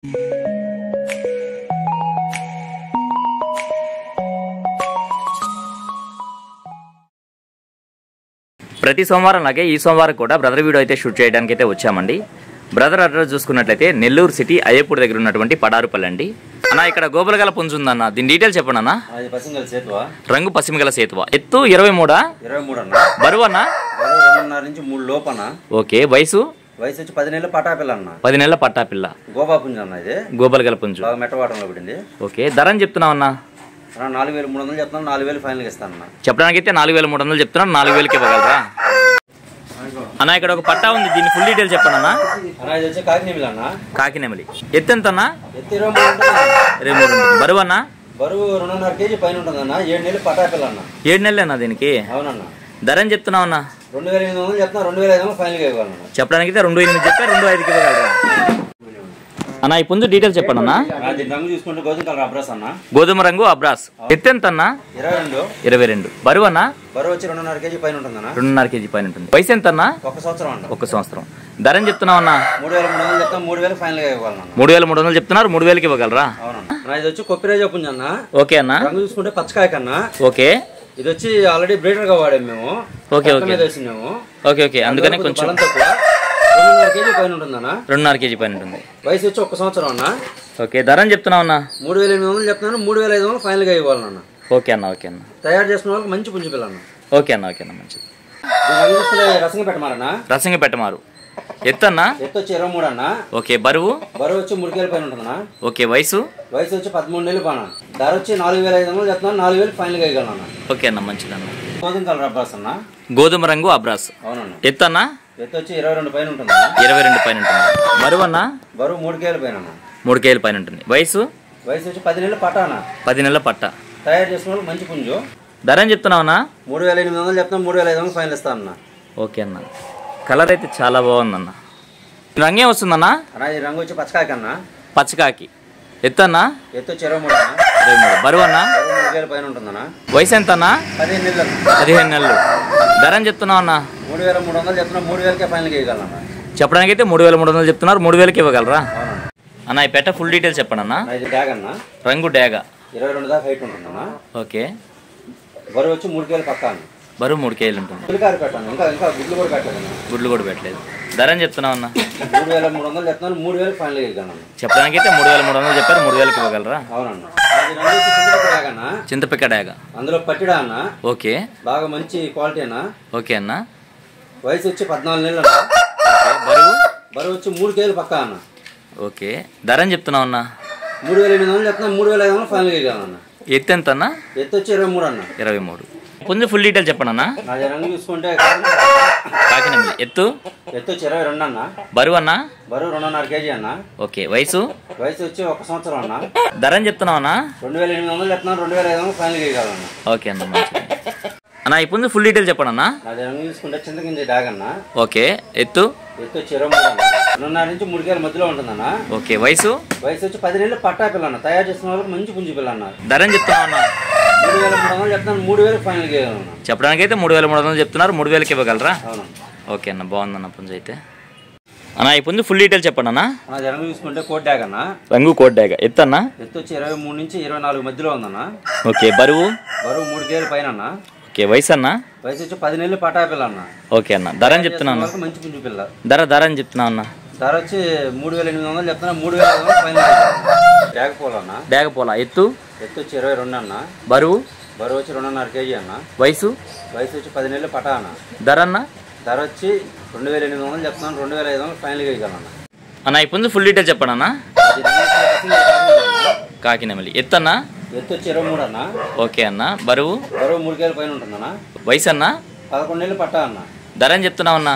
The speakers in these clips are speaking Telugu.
ప్రతి సోమవారం లాగే ఈ సోమవారం కూడా బ్రదర్ వీడియో అయితే షూట్ చేయడానికి అయితే వచ్చామండి. బ్రదర్ అడ్రస్ చూసుకున్నట్లయితే నెల్లూరు సిటీ అయ్యపూర్ దగ్గర ఉన్నటువంటి పడారుపల్లి అండి. అన్న ఇక్కడ గోపులగల పుంజు ఉందన్న, దీని డీటెయిల్స్ చెప్పండి అన్న. రంగు పసిమిగల సేతువ, ఎత్తు 23 బరువు అన్న 3 లోపన. ఓకే, వయసు వచ్చి 10 నెలల పటాపిల్ల అన్న. 10 నెలల పట్టాపిల్ల గోబా పుంజు అన్న, ఇది గోబలగల పుంజు మెట్టవాటంలో పడింది. ఓకే, ధర అని చెప్తున్నావు అన్న? 4300 చెప్తాను, 4000 ఫైనల్ ఇస్తాను. చెప్పడానికి అయితే 4300 చెప్తున్నాను, 4000కి ఇవ్వగలరా అన్న? ఇక్కడ ఒక పట్టా ఉంది, దీని ఫుల్ డీటెయిల్స్ చెప్పండి అన్న. ఇది వచ్చి కాకినెమిలి అన్న. కాకినెమిలి, ఎత్తు ఎంత అన్న? ఎత్తు 23. బరువు అన్న? బరువు 2.5 కేజీ పైన ఉంటుంది అన్న. 7 నెలలు పటాపిల్ల అన్న. 7 నెలలు అన్న దీనికి? అవునన్న. ధర అని చెప్తున్నావు అన్న? 2800 చెప్తున్నా, 2500 ఫైనల్ ఇవ్వాలన్న. చెప్పడానికి అయితే 2800 చెప్పా, 2500కి ఇవ్వగలరా అన్న? ఈ పుంజు డీటెయిల్స్ చెప్పండి అన్న. రంగు చూసుకుంటే గోధుమ కలర్ అబ్రాస్ అన్న. గోధుమ రంగు అబ్రాస్, ఎత్తు ఎంత అన్న? 22. బరువు అన్న? బరువు వచ్చి 2.5 కేజీ పైన ఉంటుంది అన్న. 2.5 కేజీ పైన ఉంటుంది. వయసు ఎంత అన్న? 1 సంవత్సరం అన్న. 1 సంవత్సరం. ధర అని చెప్తున్నావు అన్న? 3300 చెప్తాం, 3000 ఫైనల్ ఇవ్వాలన్న. 3300 చెప్తున్నారు, 3000కి ఇవ్వగలరా? అవునన్న. ఇది వచ్చి కొప్పిరాజా పుంజు అన్న. ఓకే అన్న. రంగు చూసుకుంటే పచ్చకాయ కన్నా. ఓకే, ఇది వచ్చి ఆల్రెడీ బ్రీడర్ గా వాడాము మేము. ఓకే ఓకే ఓకే ఓకే, అందుకనే కొంచెం 2.5 కేజీ పైన ఉంటుందన్న. 2.5 కేజీ పైన ఉంటుంది. వయసు వచ్చి 1 సంవత్సరం అన్న. ఓకే, ధర అని చెప్తున్నావు అన్న? 3800 చెప్తున్నాను, 3500 ఫైనల్ గా ఇవ్వాలన్న. ఓకే అన్న. ఓకే అన్న. తయారు చేసుకున్న వాళ్ళకి మంచి పుంజు పిల్ల అన్న. ఓకే అన్న. ఓకే అన్న, మంచిది. రసంగా పెట్టమారన్న. రసంగా పెట్టమారు, ఎత్తు అన్న? ఎత్తు వచ్చి 23 అన్న. ఓకే, బరువు? బరువు వచ్చి 3 కేజీల పైన ఉంటుందన్న. ఓకే, వయసు? వయసు వచ్చి 13 నెలలు పాన. ధర వచ్చి 4500 చెప్తున్నాను, 4000 ఫైనల్ గా ఇవ్వాలన్న. ఓకే అన్న, మంచిది అన్న. గోధుమ కలర్ అబ్రాస్ అన్న. గోధుమ రంగు అబ్రాస్. అవునన్న. ఎత్తు అన్న? ఎత్తు వచ్చి 22 పైన ఉంటుంది. 22 పైన ఉంటుంది. బరువు అన్న? బరువు 3 కేజీల పైన అన్న. 3 కేజీల పైన ఉంటుంది. వయసు? వయసు వచ్చి 10 నెలలు పట్ట అన్న. 10 నెలల పట్ట. తయారు చేసుకున్న వాళ్ళకి మంచి పుంజు. ధర అని చెప్తున్నావు అన్న? 3800 చెప్తాను, 3500 ఫైనల్ ఇస్తాను అన్న. ఓకే అన్న. కలర్ అయితే చాలా బాగుందన్న. రంగే వస్తుందన్న? అన్న ఈ రంగు వచ్చి పచ్చకాయ కన్నా. పచ్చకాకి. ఎత్తు అన్న? ఎత్తు వచ్చి 23 అన్న. 23. బరువు అన్న? 3 కేజీల పైన ఉంటుందన్న. వయసు ఎంత అన్న? 15 నెలలు. 15 నెలలు. ధర అని చెప్తున్నావు అన్న? 3300 చెప్తున్నా, 3000కే ఫైనల్ ఇవ్వగలన్న. చెప్పడానికి అయితే 3300 చెప్తున్నారు, 3000కి ఇవ్వగలరా అన్న? ఈ పెట్ట ఫుల్ డీటెయిల్స్ చెప్పండి అన్న. ఇది డ్యాగ్ అన్న. రంగు డ్యాగా. 22 దాకా హైట్ ఉంటుందన్న. ఓకే, బరువు వచ్చి 3 కేజీల పక్క అన్న. బరువు 3 కేజీలు ఉంటుంది. పులికారు పెట్టాను, ఇంకా గుడ్లు కూడా పెట్టలేదు. గుడ్లు కూడా పెట్టలేదు. ధర అని చెప్తున్నావు అన్న? 3300 చెప్తున్నాను, 3000 ఫైనల్ ఇవ్వగలన్న. చెప్పడానికి అయితే 3300 చెప్పారు, 3000కి ఇవ్వగలరా? అవునన్న. అది రంగు వచ్చి చింతపిక్క డ్యాగ్ అన్న. చింతపిక్క డ్యాగా. అందులో పట్టిడా అన్న. ఓకే, బాగా మంచి క్వాలిటీ అన్న. ఓకే అన్న. వయసు వచ్చి 14 నెలలు అన్న. బరువు? బరువు వచ్చి 3 కేజీల పక్క అన్న. ఓకే, ధర అని చెప్తున్నావు అన్న? 3800 చెప్తున్నా, 3500 ఫైనల్ ఇవ్వగలన్న. ఎత్తు ఎంత అన్న? ఎత్తు వచ్చి 23 అన్న. 23. కొంచెం ఫుల్ డీటెయిల్ చెప్పండి అన్న. అది రంగు చూసుకుంటే కాకినెమిలి. ఎత్తు? ఎత్తు వచ్చి 22 అన్న. బరువు అన్న? బరువు 2.5 కేజీ అన్న. ఓకే, వయసు? వయసు వచ్చి 1 సంవత్సరం అన్న. ధర అని చెప్తున్నావు అన్న? 2800 చెప్తున్నాను, 2500 ఫైనల్ ఇవ్వగలన్న. ఓకే అన్న, మంచిది అన్న. ఇప్పుడు ఫుల్ డీటెయిల్ చెప్పండి అన్న. అది రంగు చూసుకుంటే చింతకింది డాగ్ అన్న. ఓకే, ఎత్తు? ఎత్తు వచ్చి 23 అన్న. 2.5 నుంచి 3 కేజీల మధ్యలో ఉంటుందన్న. ఓకే, వయసు? వయసు వచ్చి 10 నెలలు పట్టా పిల్ల అన్న. తయారు చేసిన వాళ్ళకి మంచి పుంజు పిల్ల అన్న. ధర అని చెప్తున్నావు అన్న? 3300 చెప్తున్నాను, 3000 ఫైనల్ ఇవ్వగలన్న. చెప్పడానికి అయితే 3300 చెప్తున్నారు, 3000కి ఇవ్వగలరా? అవును. ఓకే అన్న, బాగుందన్న పుంజు అయితే. అన్న ఈ పుంజు ఫుల్ డీటెయిల్ చెప్పండి అన్న. అది రంగు చూసుకుంటే కోట్ డాగ్ అన్న. రంగు కోట్ డాగ్. ఎత్తు అన్న? ఎత్తు వచ్చి 23 నుంచి 24 మధ్యలో ఉందన్న. ఓకే, బరువు? బరువు 3 కేజీల పైన అన్న. ఓకే, వయసు అన్న? వయసు వచ్చి 10 నెలలు పటా పిల్ల అన్న. ఓకే అన్న. ధర అని చెప్తున్నాను? మంచి పుంజు పిల్ల. ధర అని చెప్తున్నావు అన్న? ధర వచ్చి 3800 చెప్తున్నా, 3500 ఫైనల్. డాగ్ పోల అన్న. డాగ్ పోలా. ఎత్తు? ఎత్తు వచ్చి 22 అన్న. బరువు? బరువు వచ్చి 2.5 కేజీ అన్న. వయసు? వయసు వచ్చి 10 నెలలు పటా అన్న. ధర అన్న? ధర వచ్చి 2800 చెప్తున్నాను, 2500 ఫైనల్ ఇవ్వగలన్న. అన్న ఈ పుంజు ఫుల్ డీటెయిల్ చెప్పండి అన్న. కాకినెమిలి. ఎత్తు అన్న? ఎత్తు వచ్చి 23 అన్న. ఓకే అన్న. బరువు? బరువు 3 కేజీల పైన ఉంటుందన్న. వయసు అన్న? 11 నెలలు పట్టా అన్న. ధర అని చెప్తున్నావు అన్న?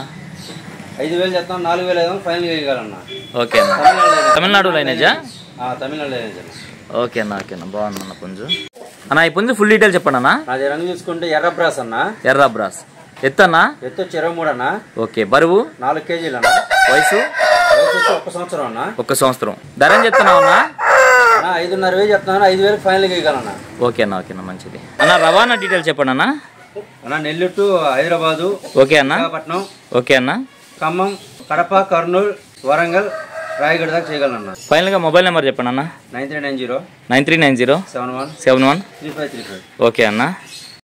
5000 చెప్తాను, 4500 ఫైనల్ ఇవ్వగలన్న. ఓకే అన్న. తమిళనాడు లైనేజా? తమిళనాడు లైనేజ్. ఓకే అన్న. ఓకే అన్న, బాగుందన్న పుంజు అన్న. ఈ పుంజు ఫుల్ డీటెయిల్ చెప్పండి అన్న. అది రంగు చూసుకుంటే ఎర్ర బ్రాస్ అన్న. ఎర్ర బ్రాస్. ఎత్తు అన్న? ఎత్తు వచ్చి 23 అన్న. ఓకే, బరువు? 4 కేజీలు అన్న. వయసు? వయసు వచ్చి 1 సంవత్సరం అన్న. 1 సంవత్సరం. ధర అని చెప్తున్నావు అన్న? 5,500 చెప్తున్నాను, 5000 ఫైనల్ ఇవ్వగలన్న. ఓకే అన్న. ఓకే అన్న, మంచిది అన్న. రవాణా డీటెయిల్స్ చెప్పండి అన్న. అన్న నెల్లూరు టు హైదరాబాదు. ఓకే అన్న. విశాఖపట్నం. ఓకే అన్న. ఖమ్మం, కడప, కర్నూలు, వరంగల్, రాయగడ దాకా చేయగలనన్నా. ఫైనల్గా మొబైల్ నెంబర్ చెప్పండి అన్న. 9390 9390 71 71 3535. ఓకే అన్న.